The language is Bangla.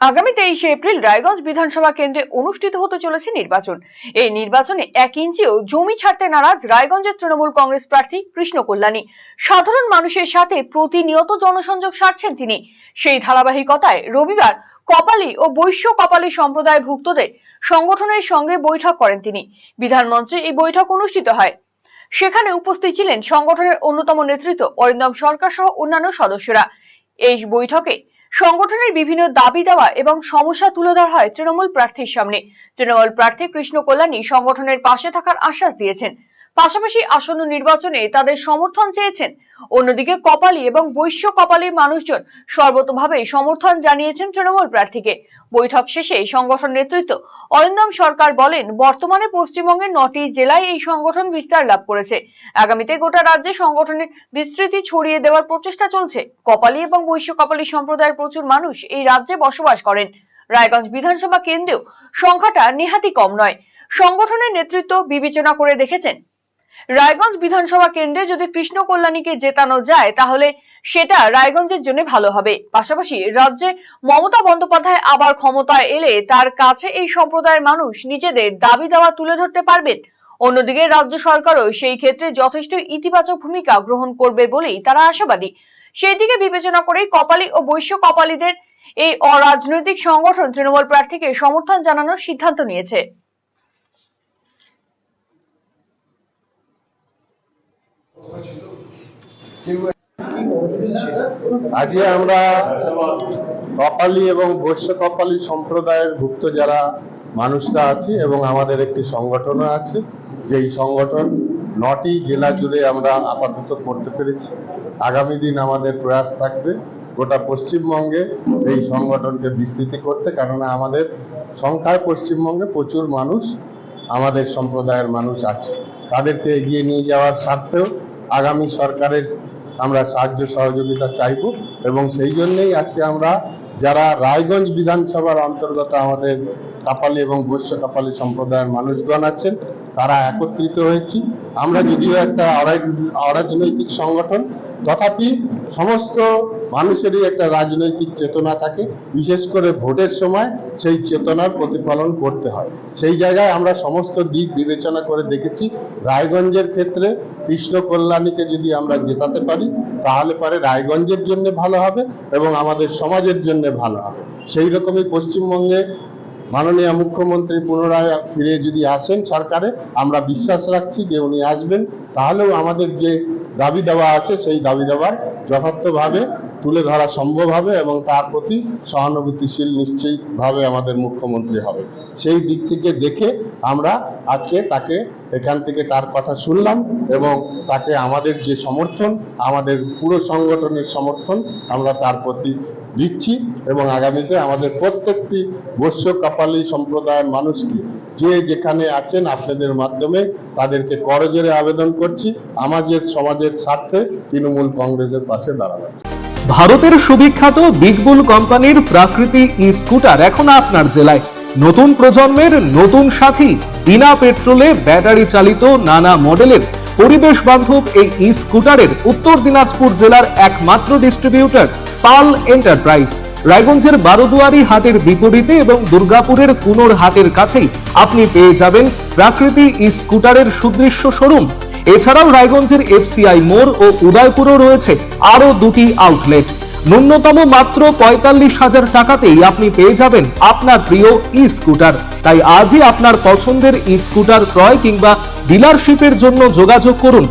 আগামী 23 এপ্রিল রায়গঞ্জ বিধানসভা কেন্দ্রে অনুষ্ঠিত হতে চলেছে নির্বাচন। এই নির্বাচনে 1 ইঞ্চিও জমি ছাড়তে নারাজ রায়গঞ্জের তৃণমূল কংগ্রেস প্রার্থী কৃষ্ণ কল্যাণী। সাধারণ মানুষের সাথে প্রতিনিয়ত জনসংযোগ সারছেন তিনি। সেই ধারাবাহিকতায় রবিবার কপালী ও বৈশ্য কপালী সম্প্রদায়ভুক্তদের সংগঠনের সঙ্গে বৈঠক করেন তিনি। বিধানমঞ্চে এই বৈঠক অনুষ্ঠিত হয়। সেখানে উপস্থিত ছিলেন সংগঠনের অন্যতম নেতৃত্ব অরিন্দম সরকার সহ অন্যান্য সদস্যরা। এই বৈঠকে সংগঠনের বিভিন্ন দাবি দেওয়া এবং সমস্যা তুলে ধরা হয় তৃণমূল প্রার্থীর সামনে। তৃণমূল প্রার্থী কৃষ্ণ কল্যাণী সংগঠনের পাশে থাকার আশ্বাস দিয়েছেন, পাশাপাশি আসন্ন নির্বাচনে তাদের সমর্থন চেয়েছেন। অন্যদিকে কপালী এবং বৈশ্য কপালী মানুষজন সর্বতোভাবে সমর্থন জানিয়েছেন তৃণমূল প্রার্থীকে। বৈঠক শেষে সংগঠন নেতৃত্ব অরিন্দম সরকার বলেন, বর্তমানে পশ্চিমবঙ্গের 9টি জেলায় এই সংগঠন বিস্তার লাভ করেছে। আগামীতে গোটা রাজ্যে সংগঠনের বিস্তৃতি ছড়িয়ে দেওয়ার প্রচেষ্টা চলছে। কপালী এবং বৈশ্য কপালী সম্প্রদায়ের প্রচুর মানুষ এই রাজ্যে বসবাস করেন। রায়গঞ্জ বিধানসভা কেন্দ্রেও সংখ্যাটা নেহাতি কম নয়। সংগঠনের নেতৃত্ব বিবেচনা করে দেখেছেন, রায়গঞ্জ বিধানসভা কেন্দ্রে যদি কৃষ্ণ কল্যাণীকে জেতানো যায় তাহলে সেটা রায়গঞ্জের জন্য ভালো হবে। পাশাপাশি রাজ্যে মমতা বন্দ্যোপাধ্যায় আবার ক্ষমতায় এলে তার কাছে এই সম্প্রদায়ের মানুষ নিজেদের দাবি দাওয়া তুলে ধরতে পারবেন। অন্যদিকে রাজ্য সরকারও সেই ক্ষেত্রে যথেষ্ট ইতিবাচক ভূমিকা গ্রহণ করবে বলেই তারা আশাবাদী। সেই দিকে বিবেচনা করেই কপালী ও বৈশ্য কপালীদের এই অরাজনৈতিক সংগঠন তৃণমূল প্রার্থীকে সমর্থন জানানোর সিদ্ধান্ত নিয়েছে। আজকে আমরা কপালী এবং বৈশ্য কপালী সম্প্রদায়ের ভুক্ত যারা মানুষরা আছি এবং আমাদের একটি সংগঠনও আছে, যেই সংগঠন 9টি জেলা জুড়ে আমরা আপাতত করতে পেরেছি। আগামী দিন আমাদের প্রয়াস থাকবে গোটা পশ্চিমবঙ্গে এই সংগঠনকে বিস্তৃতি করতে, কেননা আমাদের সংখ্যায় পশ্চিমবঙ্গে প্রচুর মানুষ আমাদের সম্প্রদায়ের মানুষ আছে। তাদেরকে এগিয়ে নিয়ে যাওয়ার স্বার্থেও আগামী সরকারের আমরা সাহায্য সহযোগিতা চাইব এবং সেই জন্যই আজকে আমরা যারা রায়গঞ্জ বিধানসভার অন্তর্গত আমাদের কপালী এবং বৈশ্য কপালী সম্প্রদায়ের মানুষগণ আছেন তারা একত্রিত হয়েছি। আমরা যদিও একটা অরাজনৈতিক সংগঠন, তথাপি সমস্ত মানুষেরই একটা রাজনৈতিক চেতনা থাকে, বিশেষ করে ভোটের সময় সেই চেতনার প্রতিফলন করতে হয়। সেই জায়গায় আমরা সমস্ত দিক বিবেচনা করে দেখেছি রায়গঞ্জের ক্ষেত্রে কৃষ্ণ কল্যাণীকে যদি আমরা জেতাতে পারি তাহলে পরে রায়গঞ্জের জন্য ভালো হবে এবং আমাদের সমাজের জন্য ভালো হবে। সেই রকমই পশ্চিমবঙ্গে মাননীয় মুখ্যমন্ত্রী পুনরায় ফিরে যদি আসেন সরকারে, আমরা বিশ্বাস রাখছি যে উনি আসবেন, তাহলেও আমাদের যে দাবি দেওয়া আছে সেই দাবি দেওয়ার যথার্থভাবে তুলে ধরা সম্ভব হবে এবং তার প্রতি সহানুভূতিশীল নিশ্চয়ইভাবে আমাদের মুখ্যমন্ত্রী হবে। সেই দিক থেকে দেখে আমরা আজকে তাকে এখান থেকে তার কথা শুনলাম এবং তাকে আমাদের যে সমর্থন, আমাদের পুরো সংগঠনের সমর্থন আমরা তার প্রতি দিচ্ছি এবং আগামীতে আমাদের প্রত্যেকটি বৈশ্য কপালী সম্প্রদায়ের মানুষকে যে যেখানে আছেন আপনাদের মাধ্যমে তাদেরকে করজোরে আবেদন করছি আমাদের সমাজের স্বার্থে তৃণমূল কংগ্রেসের পাশে দাঁড়াবেন। ভারতের সুবিখ্যাত বিগ বুল কোম্পানির প্রাকৃতি ই স্কুটার এখন আপনার জেলায়। নতুন প্রজন্মের নতুন সাথী, বিনা পেট্রোলে ব্যাটারি চালিত নানা মডেলের পরিবেশ বান্ধব এই ই স্কুটারের উত্তর দিনাজপুর জেলার একমাত্র ডিস্ট্রিবিউটর পাল এন্টারপ্রাইজ। রায়গঞ্জের বারোদুয়ারি হাটের বিপরীতে এবং দুর্গাপুরের কুনোর হাটের কাছেই আপনি পেয়ে যাবেন প্রাকৃতি ই স্কুটারের সুদৃশ্য শোরুম। এছাড়াও রায়গঞ্জের এফসিআই মোড় ও উদয়পুরেও রয়েছে আরো 2টি আউটলেট। ন্যূনতম মাত্র 45,000 টাকাতেই আপনি পেয়ে যাবেন আপনার প্রিয় ই স্কুটার। তাই আজই আপনার পছন্দের ই স্কুটার ক্রয় কিংবা ডিলারশিপের জন্য যোগাযোগ করুন